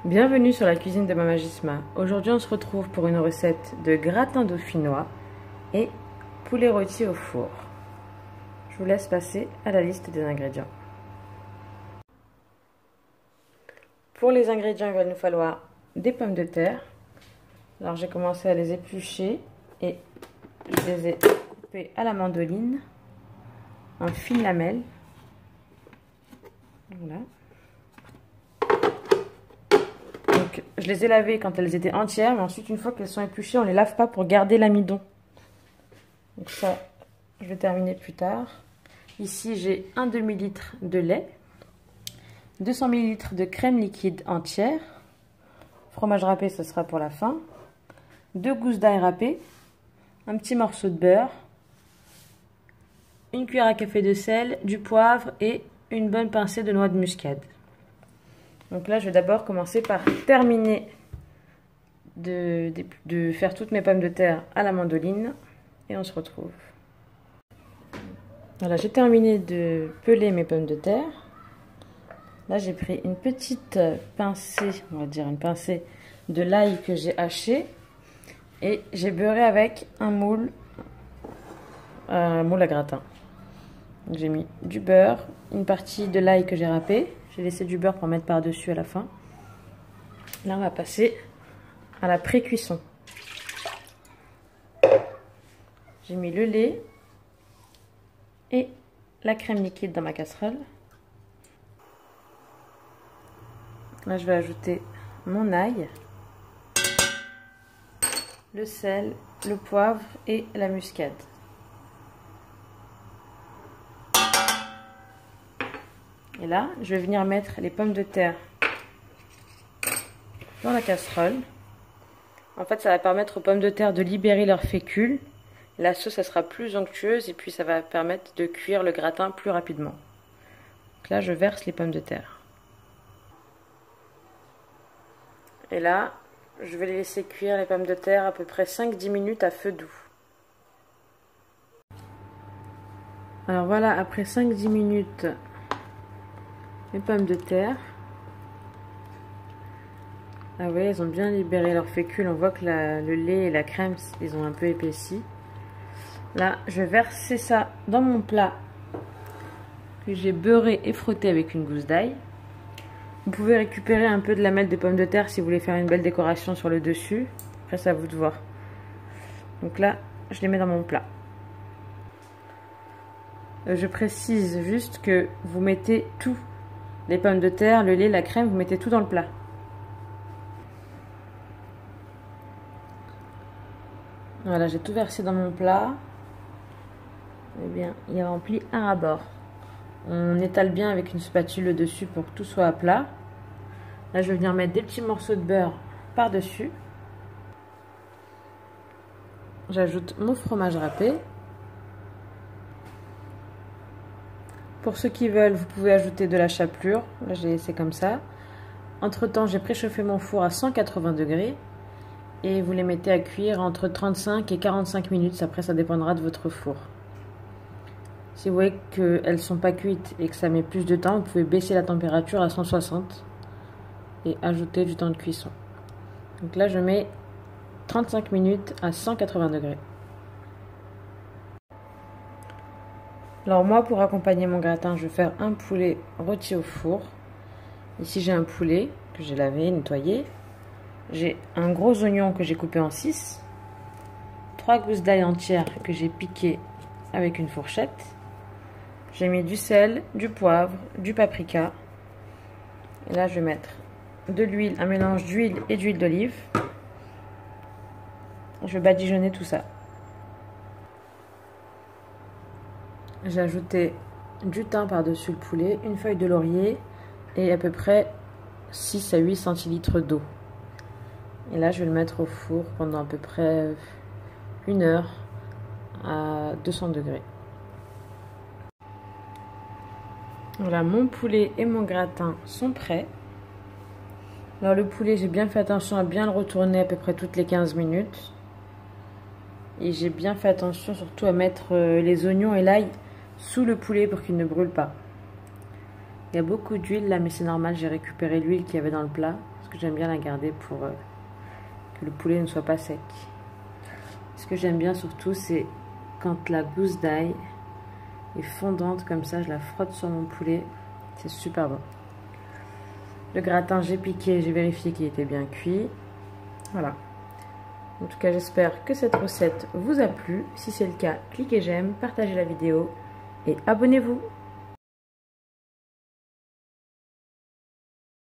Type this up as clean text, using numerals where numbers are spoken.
Bienvenue sur la cuisine de Mama Gisma. Aujourd'hui on se retrouve pour une recette de gratin dauphinois et poulet rôti au four. Je vous laisse passer à la liste des ingrédients. Pour les ingrédients, il va nous falloir des pommes de terre. Alors j'ai commencé à les éplucher et je les ai coupées à la mandoline en fines lamelles. Voilà. Donc, je les ai lavées quand elles étaient entières, mais ensuite, une fois qu'elles sont épluchées, on ne les lave pas pour garder l'amidon. Donc ça, je vais terminer plus tard. Ici, j'ai un demi-litre de lait, 200 ml de crème liquide entière, fromage râpé, ce sera pour la fin, 2 gousses d'ail râpées, un petit morceau de beurre, une cuillère à café de sel, du poivre et une bonne pincée de noix de muscade. Donc là, je vais d'abord commencer par terminer de faire toutes mes pommes de terre à la mandoline et on se retrouve. Voilà, j'ai terminé de peler mes pommes de terre. Là, j'ai pris une petite pincée, on va dire une pincée de l'ail que j'ai haché et j'ai beurré avec un moule à gratin. J'ai mis du beurre, une partie de l'ail que j'ai râpé. J'ai laissé du beurre pour mettre par-dessus à la fin. Là, on va passer à la pré-cuisson. J'ai mis le lait et la crème liquide dans ma casserole. Là, je vais ajouter mon ail, le sel, le poivre et la muscade. Et là, je vais venir mettre les pommes de terre dans la casserole. En fait, ça va permettre aux pommes de terre de libérer leurs fécule. La sauce, ça sera plus onctueuse et puis ça va permettre de cuire le gratin plus rapidement. Donc là, je verse les pommes de terre. Et là, je vais les laisser cuire les pommes de terre à peu près 5-10 minutes à feu doux. Alors voilà, après 5-10 minutes, les pommes de terre. Ah oui, elles ont bien libéré leur fécule. On voit que le lait et la crème, ils ont un peu épaissi. Là, je vais verser ça dans mon plat que j'ai beurré et frotté avec une gousse d'ail. Vous pouvez récupérer un peu de lamelles de pommes de terre si vous voulez faire une belle décoration sur le dessus. Après, c'est à vous de voir. Donc là, je les mets dans mon plat. Je précise juste que vous mettez tout. Les pommes de terre, le lait, la crème, vous mettez tout dans le plat. Voilà, j'ai tout versé dans mon plat. Eh bien, il est rempli un ras-bord. On étale bien avec une spatule dessus pour que tout soit à plat. Là, je vais venir mettre des petits morceaux de beurre par-dessus. J'ajoute mon fromage râpé. Pour ceux qui veulent, vous pouvez ajouter de la chapelure. Là, j'ai laissé comme ça. Entre temps, j'ai préchauffé mon four à 180 degrés. Et vous les mettez à cuire entre 35 et 45 minutes. Après, ça dépendra de votre four. Si vous voyez qu'elles ne sont pas cuites et que ça met plus de temps, vous pouvez baisser la température à 160 et ajouter du temps de cuisson. Donc là, je mets 35 minutes à 180 degrés. Alors moi, pour accompagner mon gratin, je vais faire un poulet rôti au four. Ici, j'ai un poulet que j'ai lavé, nettoyé. J'ai un gros oignon que j'ai coupé en 6. 3 gousses d'ail entières que j'ai piquées avec une fourchette. J'ai mis du sel, du poivre, du paprika. Et là, je vais mettre de l'huile, un mélange d'huile et d'huile d'olive. Je vais badigeonner tout ça. J'ai ajouté du thym par-dessus le poulet, une feuille de laurier et à peu près 6 à 8 centilitres d'eau. Et là, je vais le mettre au four pendant à peu près 1 heure à 200 degrés. Voilà, mon poulet et mon gratin sont prêts. Alors le poulet, j'ai bien fait attention à bien le retourner à peu près toutes les 15 minutes. Et j'ai bien fait attention surtout à mettre les oignons et l'ail sous le poulet pour qu'il ne brûle pas. Il y a beaucoup d'huile là, mais c'est normal, j'ai récupéré l'huile qu'il y avait dans le plat. Parce que j'aime bien la garder pour que le poulet ne soit pas sec. Ce que j'aime bien surtout, c'est quand la gousse d'ail est fondante comme ça, je la frotte sur mon poulet, c'est super bon. Le gratin, j'ai piqué, j'ai vérifié qu'il était bien cuit. Voilà. En tout cas, j'espère que cette recette vous a plu. Si c'est le cas, cliquez j'aime, partagez la vidéo et abonnez-vous.